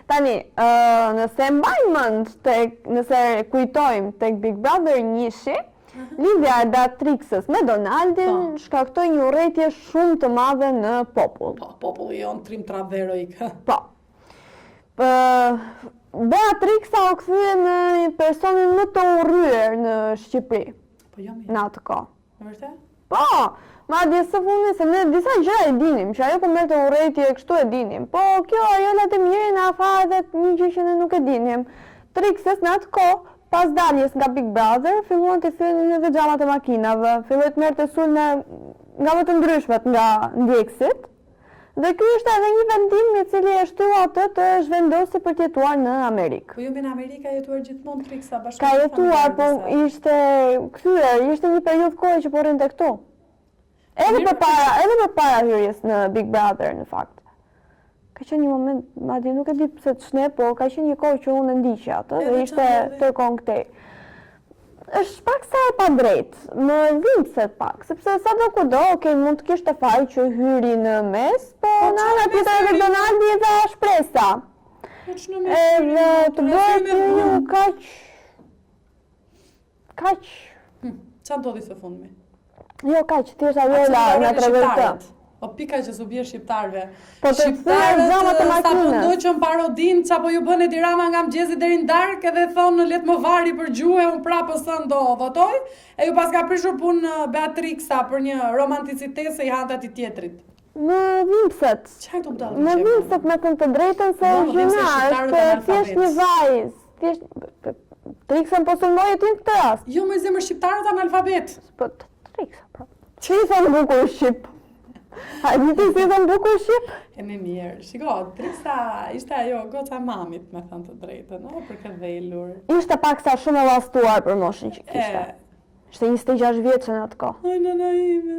Tani, nëse mbajmë mend nëse kujtojmë tek Big Brother 1-shi, lidhja e Beatrixës me Donaldin shkaktoi një urrëtie shumë të madhe në popull. Po, populli jon trim traveroik. Po. Beatrixa u kthye në personin më të urryer në Shqipëri. Po jo mi. Në atë kohë. Vërtet? Po, madje së fundi se ne disa gjëra e dinim, që ajo po merrte urrëtie kështu e dinim. Po kjo ajo të mirë na tha edhe një gjë që ne nuk e dinim. Trixës në atë kohë, pas daljes nga Big Brother, filluan të thyenin edhe xhamat e makinave, filloi të merrte sulme nga më të ndryshmet nga ndjekësit. Dhe ky është edhe një vendim i cili e shtyu atë të zhvendosë për të jetuar në Amerikë. Po ju në Amerikë jetuar gjithmonë Trixa bashkë. Ka jetuar, po ishte kthyer, ishte një periudhë kohe që po rrinte këtu. Edhe përpara hyrjes në Big Brother në fakt. Ka qenë një moment, madje nuk e di pse të shne, po ka qenë një kohë që unë ndiqja atë dhe ishte tërkohën këtej. Është pak sa e pa drejt, më dhimbse pak, sepse sado kudo, mund të kishte faj që hyri në mes, po në ana tjetër edhe Donaldi dha shpresa. Edhe të bëhet një kaq. Çfarë ndodhi së fundmi? Jo kaq, thjesht ajo na tregon këtë. O pika që s'u bie shqiptarëve. Po të thërë xhamat e Sa makinës. ndoqën parodin, çapo ju bën Edi Rama nga mëngjesi deri në darkë edhe thonë let më vari për gjuhë, unë prapë s'ën do votoj. E ju pas ka prishur punë Beatrixa për një romanticitet se i hante atij tjetrit. Më dhimbset. Çfarë do të dalë? Më dhimbset me të drejtën se gjëna është thjesht një vajzë. Thjesht Trixën po sulmoi ti në këtë rast. Jo me zemër shqiptarët analfabet. Po Trixa, po. Çi thon bukur shqip? A di ti si thon bukur shqip? E me mirë. Shiko, Trixa ishte ajo goca mamit, me thënë të drejtën, për këtë vejlur. Ishte paksa shumë e llastuar për moshën që kishte. Ishte 26 vjeçë në atë kohë. Ai nëna ime.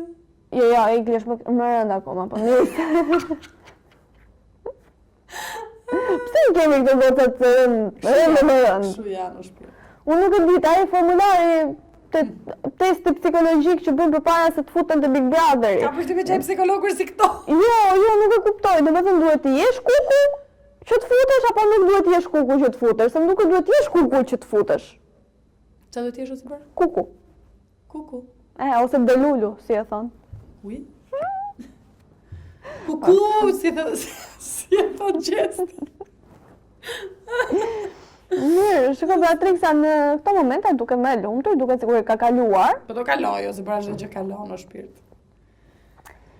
Jo, Egli është më rënd akoma, po mirë. Pse i kemi këtë gocat të rëndë më rënd? Shu janë u shpirt. Unë nuk e di, ai formulari testi psikologjik që bën përpara se të futen te Big Brother. Ka përshtypje që ai psikologër si këto. Jo, nuk e kuptoj. Domethënë duhet të jesh kuku që të futesh apo nuk duhet të jesh kuku që të futesh? Se nuk duhet të jesh kuku që të futesh. Çfarë do të jesh ose bër? Kuku. Kuku. Ose delulu, si e thon. Ui. Kuku, si e thon gjest. Mirë, shiko Beatrixa në këto momente duke më lumtur, duke sikur ka kaluar. Po do kaloj, ose pra çdo gjë kalon në shpirt.